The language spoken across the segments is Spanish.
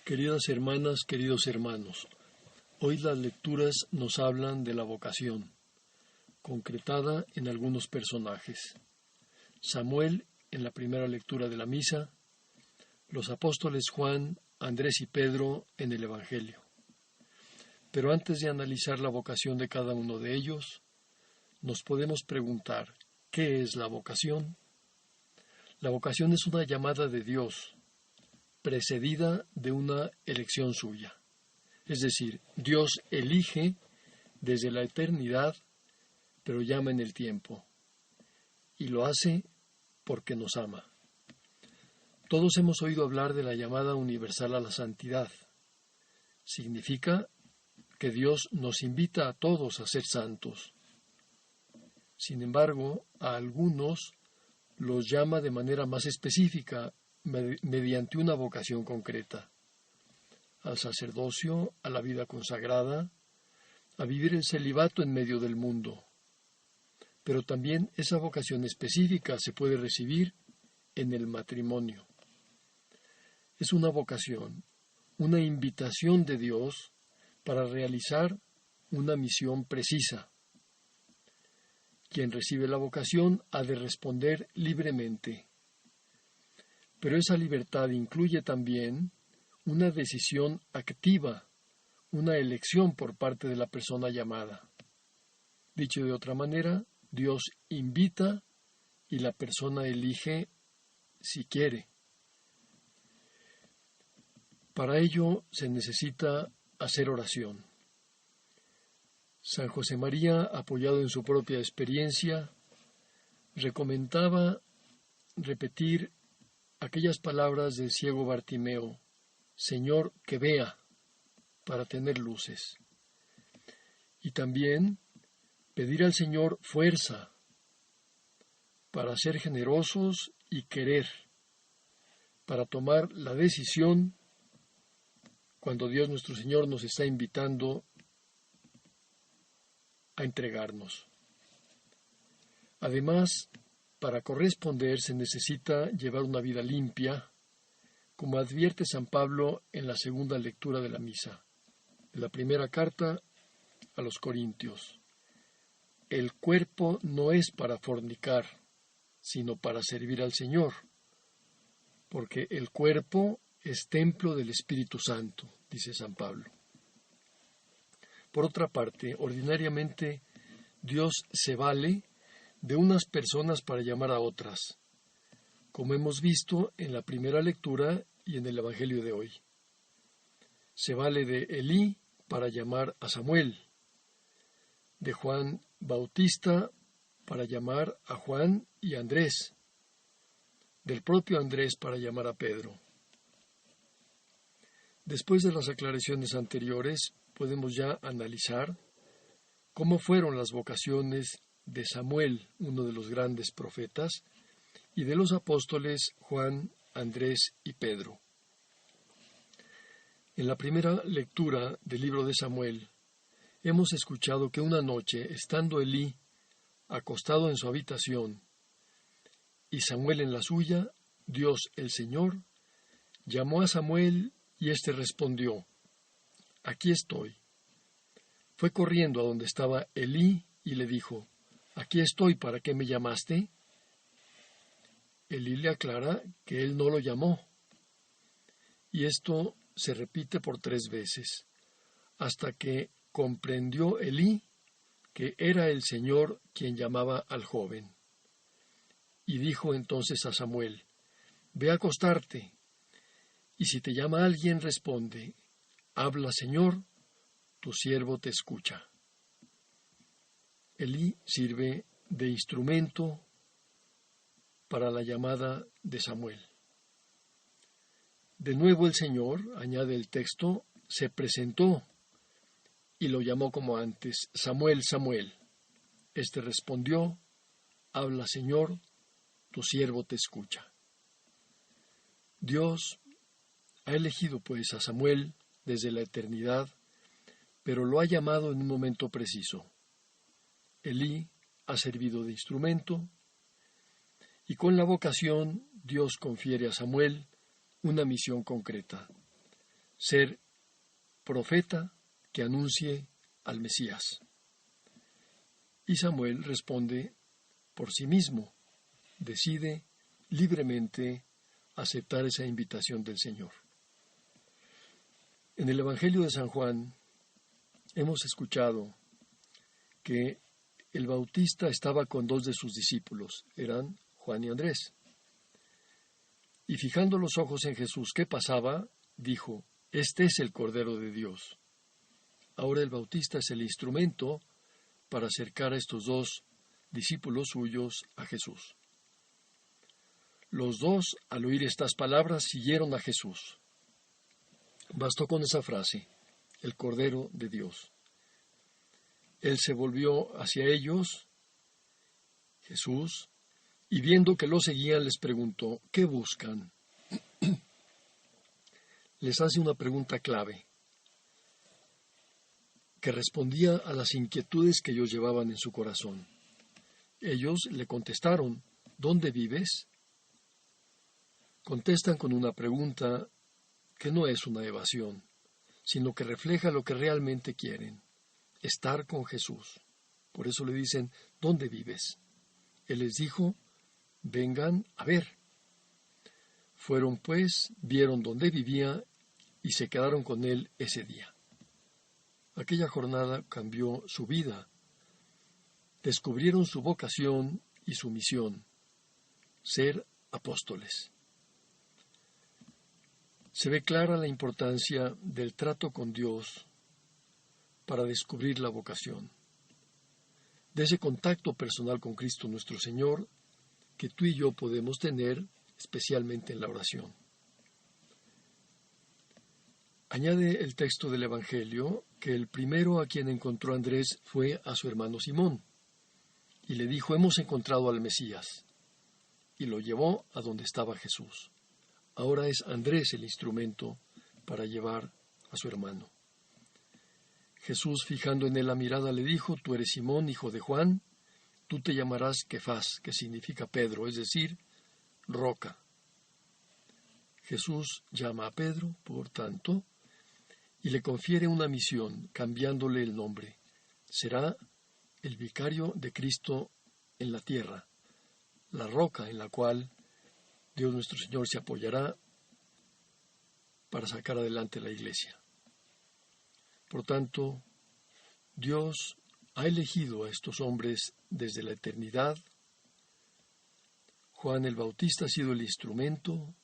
Queridas hermanas, queridos hermanos, hoy las lecturas nos hablan de la vocación, concretada en algunos personajes. Samuel, en la primera lectura de la misa, los apóstoles Juan, Andrés y Pedro en el Evangelio. Pero antes de analizar la vocación de cada uno de ellos, nos podemos preguntar, ¿qué es la vocación? La vocación es una llamada de Dios, precedida de una elección suya. Es decir, Dios elige desde la eternidad, pero llama en el tiempo. Y lo hace porque nos ama. Todos hemos oído hablar de la llamada universal a la santidad. Significa que Dios nos invita a todos a ser santos. Sin embargo, a algunos los llama de manera más específica, mediante una vocación concreta, al sacerdocio, a la vida consagrada, a vivir el celibato en medio del mundo. Pero también esa vocación específica se puede recibir en el matrimonio. Es una vocación, una invitación de Dios para realizar una misión precisa. Quien recibe la vocación ha de responder libremente. Pero esa libertad incluye también una decisión activa, una elección por parte de la persona llamada. Dicho de otra manera, Dios invita y la persona elige si quiere. Para ello se necesita hacer oración. San José María, apoyado en su propia experiencia, recomendaba repetir aquellas palabras del ciego Bartimeo: Señor, que vea, para tener luces. Y también pedir al Señor fuerza para ser generosos y querer, para tomar la decisión cuando Dios nuestro Señor nos está invitando a entregarnos. Además, para corresponder se necesita llevar una vida limpia, como advierte San Pablo en la segunda lectura de la misa, de la primera carta a los Corintios. El cuerpo no es para fornicar, sino para servir al Señor, porque el cuerpo es templo del Espíritu Santo, dice San Pablo. Por otra parte, ordinariamente Dios se vale de unas personas para llamar a otras, como hemos visto en la primera lectura y en el Evangelio de hoy. Se vale de Elí para llamar a Samuel, de Juan Bautista para llamar a Juan y Andrés, del propio Andrés para llamar a Pedro. Después de las aclaraciones anteriores, podemos ya analizar cómo fueron las vocaciones de Samuel, uno de los grandes profetas, y de los apóstoles Juan, Andrés y Pedro. En la primera lectura del libro de Samuel, hemos escuchado que una noche, estando Elí acostado en su habitación y Samuel en la suya, Dios el Señor llamó a Samuel y éste respondió: Aquí estoy. Fue corriendo a donde estaba Elí y le dijo: Aquí estoy, ¿para qué me llamaste? Elí le aclara que él no lo llamó. Y esto se repite por 3 veces, hasta que comprendió Elí que era el Señor quien llamaba al joven. Y dijo entonces a Samuel: Ve a acostarte, y si te llama alguien, responde: Habla, Señor, tu siervo te escucha. Elí sirve de instrumento para la llamada de Samuel. De nuevo el Señor, añade el texto, se presentó y lo llamó como antes: Samuel, Samuel. Este respondió: Habla, Señor, tu siervo te escucha. Dios ha elegido pues a Samuel desde la eternidad, pero lo ha llamado en un momento preciso. Elí ha servido de instrumento, y con la vocación Dios confiere a Samuel una misión concreta: ser profeta que anuncie al Mesías. Y Samuel responde por sí mismo, decide libremente aceptar esa invitación del Señor. En el Evangelio de San Juan hemos escuchado que el Bautista estaba con 2 de sus discípulos, eran Juan y Andrés. Y fijando los ojos en Jesús, ¿qué pasaba? Dijo, este es el Cordero de Dios. Ahora el Bautista es el instrumento para acercar a estos 2 discípulos suyos a Jesús. Los 2, al oír estas palabras, siguieron a Jesús. Bastó con esa frase, el Cordero de Dios. Él se volvió hacia ellos, Jesús, y viendo que lo seguían, les preguntó, ¿qué buscan? Les hace una pregunta clave, que respondía a las inquietudes que ellos llevaban en su corazón. Ellos le contestaron, ¿dónde vives? Contestan con una pregunta que no es una evasión, sino que refleja lo que realmente quieren, estar con Jesús. Por eso le dicen, ¿dónde vives? Él les dijo, vengan a ver. Fueron pues, vieron dónde vivía y se quedaron con él ese día. Aquella jornada cambió su vida. Descubrieron su vocación y su misión, ser apóstoles. Se ve clara la importancia del trato con Dios para descubrir la vocación, de ese contacto personal con Cristo nuestro Señor que tú y yo podemos tener, especialmente en la oración. Añade el texto del Evangelio que el primero a quien encontró Andrés fue a su hermano Simón, y le dijo, hemos encontrado al Mesías, y lo llevó a donde estaba Jesús. Ahora es Andrés el instrumento para llevar a su hermano. Jesús, fijando en él la mirada, le dijo, tú eres Simón, hijo de Juan, tú te llamarás Kefas, que significa Pedro, es decir, roca. Jesús llama a Pedro, por tanto, y le confiere una misión, cambiándole el nombre. Será el vicario de Cristo en la tierra, la roca en la cual Dios nuestro Señor se apoyará para sacar adelante la iglesia. Por tanto, Dios ha elegido a estos hombres desde la eternidad. Juan el Bautista ha sido el instrumento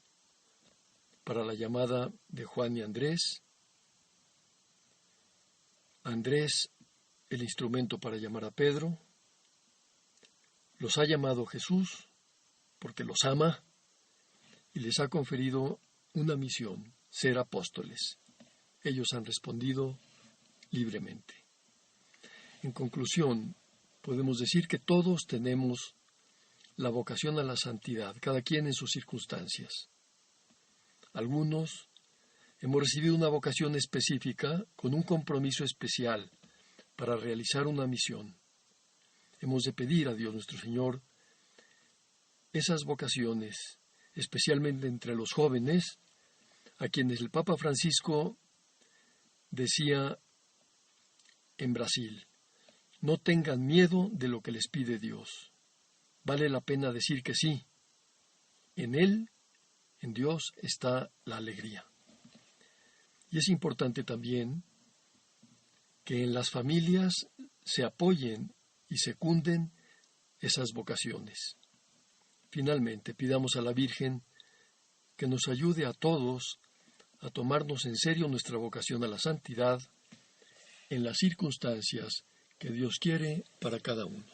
para la llamada de Juan y Andrés. Andrés el instrumento para llamar a Pedro. Los ha llamado Jesús porque los ama y les ha conferido una misión, ser apóstoles. Ellos han respondido libremente. En conclusión, podemos decir que todos tenemos la vocación a la santidad, cada quien en sus circunstancias. Algunos hemos recibido una vocación específica con un compromiso especial para realizar una misión. Hemos de pedir a Dios nuestro Señor esas vocaciones, especialmente entre los jóvenes, a quienes el Papa Francisco decía en Brasil, no tengan miedo de lo que les pide Dios. Vale la pena decir que sí. En Él, en Dios, está la alegría. Y es importante también que en las familias se apoyen y secunden esas vocaciones. Finalmente, pidamos a la Virgen que nos ayude a todos a tomarnos en serio nuestra vocación a la santidad en las circunstancias que Dios quiere para cada uno.